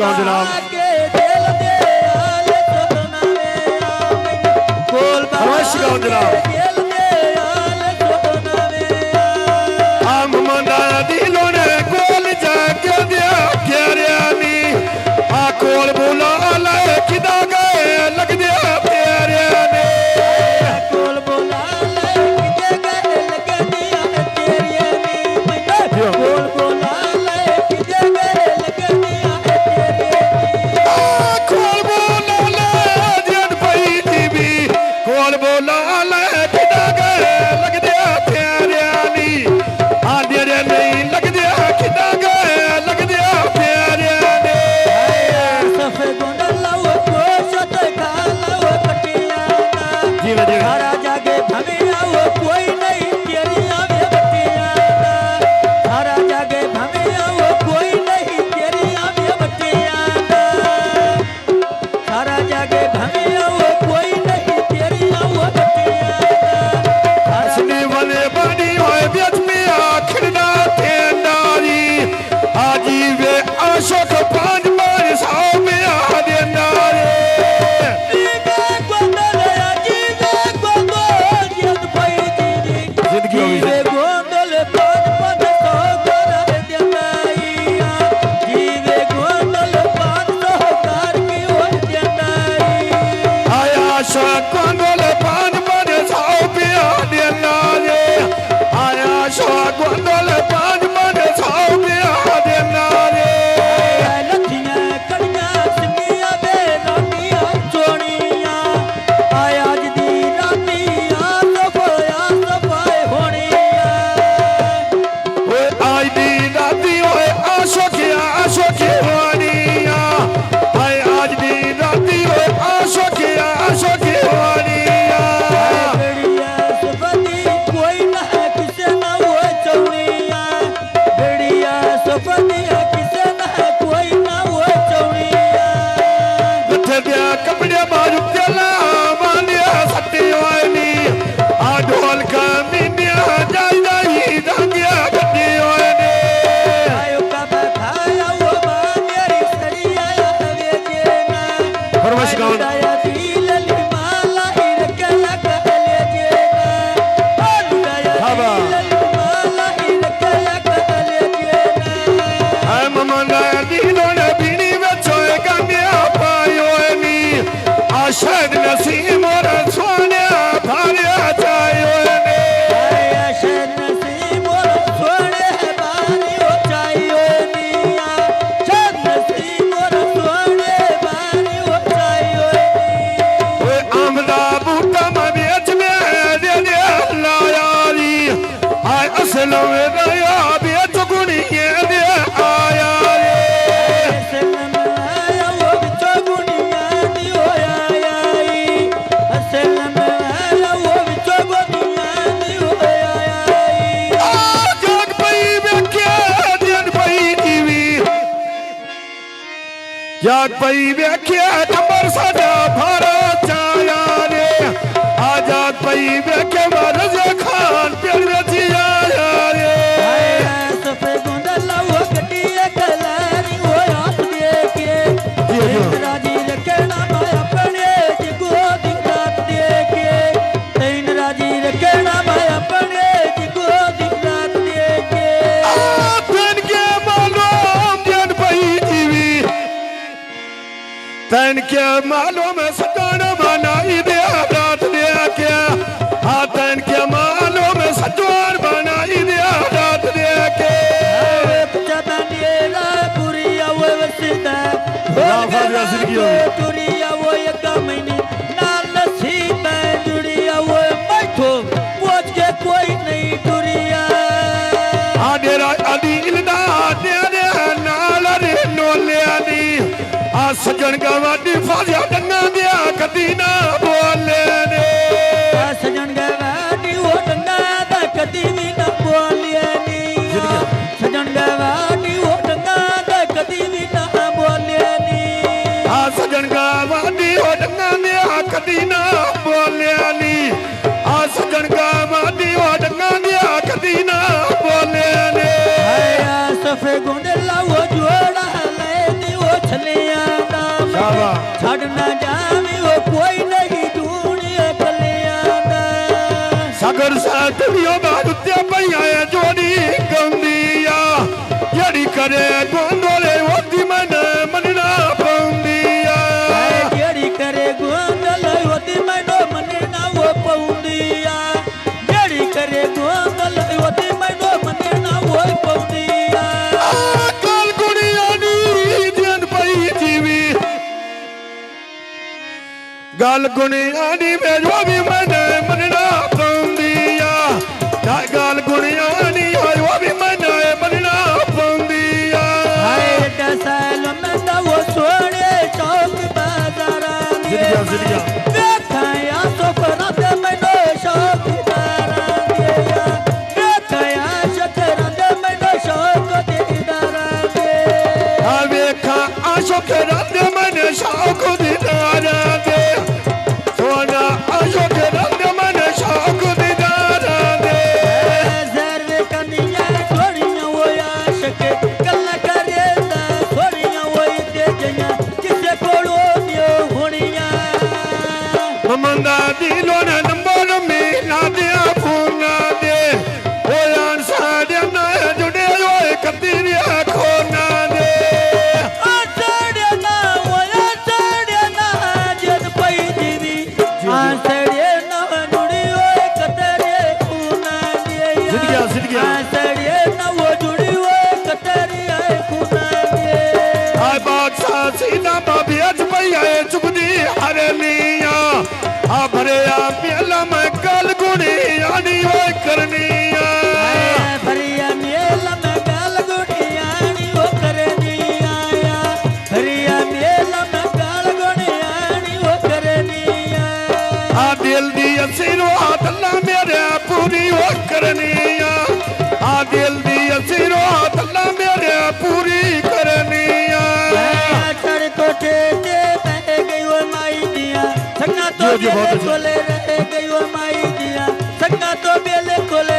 कौन जनाब? फरमाइश कौन जनाब? ममदा दिलों ने कोल जाके दिया क्यारिया नी आ कोल बोला लाए किदा गए लग दिया प्यारिया ने कोल बोला लाए किदा गए लग दिया तेरिया नी कोल बोला लाए किदा गए लग दिया तेरिया कोल बोला लाए जन पई जीवी कोल बोला लाए किदा गए लग दिया प्यारिया नी नहीं लग दिया किदा गए लग दिया प्यारिया ने सफे गुंडला वो कोशत काला वो कटिया जी जी सारा जागे भमिया वो कोई नहीं तेरिया में बटिया सारा जागे भमिया वो कोई नहीं तेरिया में बटिया सारा जागे भमिया वो कोई नहीं तेरिया वो बटिया हसनी बने बनी होए बेच में आखिरना आजी वे आशोक पांच बार साओ में आ देना रे जीवे गोंदल जीवे गोंदल जद भाई जिंदगी जीवे गोंदल पांच पांच सौ कर देना जीवे गोंदल पांच सौ कर की हो देना आया आशा गोंदल पांच बार साओ में आ देना रे आया आशा गोंदल पांच बार साओ में आ देना रे लठियां कड़ियां सिंगियां बे रानियां चोणियां आया अज दी रातियां सफाए होणियां ओए आज दी राती ओए आशोकी वानिया आए आज दी राती ओए आशोकी वानिया बेड़िया सफदी कोई ना किसे ना वो चौड़ियां बेड़िया सफदी किसे ना कोई ना वो चौड़ियां गठे दिया कपड़े बाजू तेला मानिया सट्टी वानी आ ढोल का मीनिया जाई जाई दांगिया गड्डी वानी आयो का खाया वो मेरी सड़िया वे जेना फरमाइश कौन? लुटाया दिल माला इनके लग ले जेना लुटाया दिल माला इनके लग ले जेना आए ममदा दिलों ने बीनी बचोए गंगिया पायो नी आशद नसीम और सोने भारिया चायो ने आया शर नसीब और सोने बारी हो चाहिए निया शर नसीब और सोने बारी हो चाहिए ओए आमदा बूटा में बेच में दे दे लायारी आए असल में गया बेच गुनिए दे आया रे सनम आया वो बिचो गुनिया दी होया आई सनम आया वो बिचो गुनिया दी होया आई जाग पई वेखे दिन पई टीवी जाग पई वेखे नंबर साडा भारत आया रे आ जाग पई वेखे मरज खान पेड़ में आया रे आया सफे गुंडला वो कटिए कलारी वो हाथ देके राजी रखना मैं अपने जिगो दिन रात देके तैन राजी रखना मैं अपने जिगो दिन रात देके तन के मालूम जन पई जीवी तन के मालूम सजन बनाई दे रात दे क्या आ तन के मालूम सजन बनाई दे रात दे के जदा नेरा पुरिया वो वसदा जिंदगी होगी तुरिया वो एक महीने नाल नसीब जुड़िया वो बैठो पूछ के कोई नहीं टुरिया आडेरा अदील दा दे नाल रे नोलिया दी आ सजन गवाडी फाजिया डंगा दिया कदी ना बोले ने सजन गवाडी वो डंगा दा कदी भी ना बोलिया नी सजन गवाडी वो डंगा दा कदी भी ना बोलिया नी आ सजन गवाडी वो डंगा दिया कदी ना बोले नी आ सजन गवाडी वो डंगा दिया कदी ना बोले ने आया सफे गुंडला वो जोड़ा ले नी वो छले ਅਗਰ ਸਾਥੀਓ ਬਾਦੁੱਤੇ ਪਈਆਂ ਜੋੜੀ ਗੰਦੀ ਆ ਜਿਹੜੀ ਕਰੇ ਗੋਂਦੋਲੇ ਉਹਦੀ ਮਨ ਮੰਨਣਾ ਪਉਂਦੀ ਆ ਜਿਹੜੀ ਕਰੇ ਗੋਂਦਲ ਉਹਦੀ ਮੈਨੂੰ ਮੰਨਣਾ ਉਹ ਪਉਂਦੀ ਆ ਜਿਹੜੀ ਕਰੇ ਗੋਂਦਲ ਉਹਦੀ ਮੈਨੂੰ ਮੰਨਣਾ ਉਹ ਪਉਂਦੀ ਆ ਕਾਲ ਕੁੜੀਆਂ ਦੀ ਜਨ ਪਈ ਜੀਵੀ ਗੱਲ ਗੁਣੀਆਂ ਦੀ ਮੇਜੋ ਵੀ ਮਨ ਮੰਨਣਾ ਪਉਂਦੀ ਆ ਗੱਲ ਗੁਣੀਆਂ ਦੀ ਹੋਇਓ ਵੀ ਮਨ ਮੰਨਣਾ ਪਉਂਦੀ ਆ ਹਾਏ ਟਸਲ ਮੈਂ ਤਾਂ ਉਹ ਸੋਹਣੇ ਚੌਕ ਬਾਜ਼ਾਰਾਂ ਦੇ ਵੇਖਿਆ ਸੁਪਨਾ ਤੇ ਮੈਨੂੰ ਸ਼ੌਕਦਾਰਾਂ ਦੇ ਵੇਖਿਆ ਸ਼ਕਰਾਂ ਦੇ ਮੈਨੂੰ ਸ਼ੌਕ ਦੀਦਾਰਾਂ ਦੇ ਆ ਵੇਖਾਂ ਆਸ਼ਕ ਰੰਦ ਮਨ ਸ਼ੌਕ ਦੀਦਾਰਾਂ ਦੇ ਸੋਨਾ ਆਸ਼ਕ ਰੰਦ ਮਨ ਸ਼ੌਕ ਦੀਦਾਰਾਂ ਦੇ ਜ਼ਰਵੇ ਕੰਨੀਆਂ ਥੋੜੀਆਂ ਉਹ ਆਸ਼ਕ ਗੱਲਾਂ ਕਰੇਂਦਾ ਥੋੜੀਆਂ ਉਹ ਤੇ ਜਈਆਂ ਕਿਸੇ ਕੋਲੋਂ ਨਿਓ ਹੋਣੀਆਂ ਮੰਦਾ ਦਿਲੋਂ ਨਾ ਨੰਬਰ ਮੀਨਾ ਦਿਆਂ ਫੋਨਾਂ ਦੇ ਹੋਇਆਂ ਸਾਡੇ ਨਾਲ ਜੁੜੇ ਹੋਏ ਕਤੀਰੀਆਂ ਖੋਨਾਂ ਦੇ सीना बाबी अज पई चुगदी हरनिया आ भरिया मेला में गल गुणी आनी वो करनिया भरिया मेला में गल गुणी आनी वो करनिया भरिया मेला में गल गुणी आनी वो करनिया आ दिल दी असीरो अल्लाह मेरे पूरी वो करनिया आ दिल दी असीरो अल्लाह मेरे पूरी करनिया कोठे ते बह गई वो माई दिया संगा तो बेले कोले रह गई वो माई दिया संगा तो बेले कोले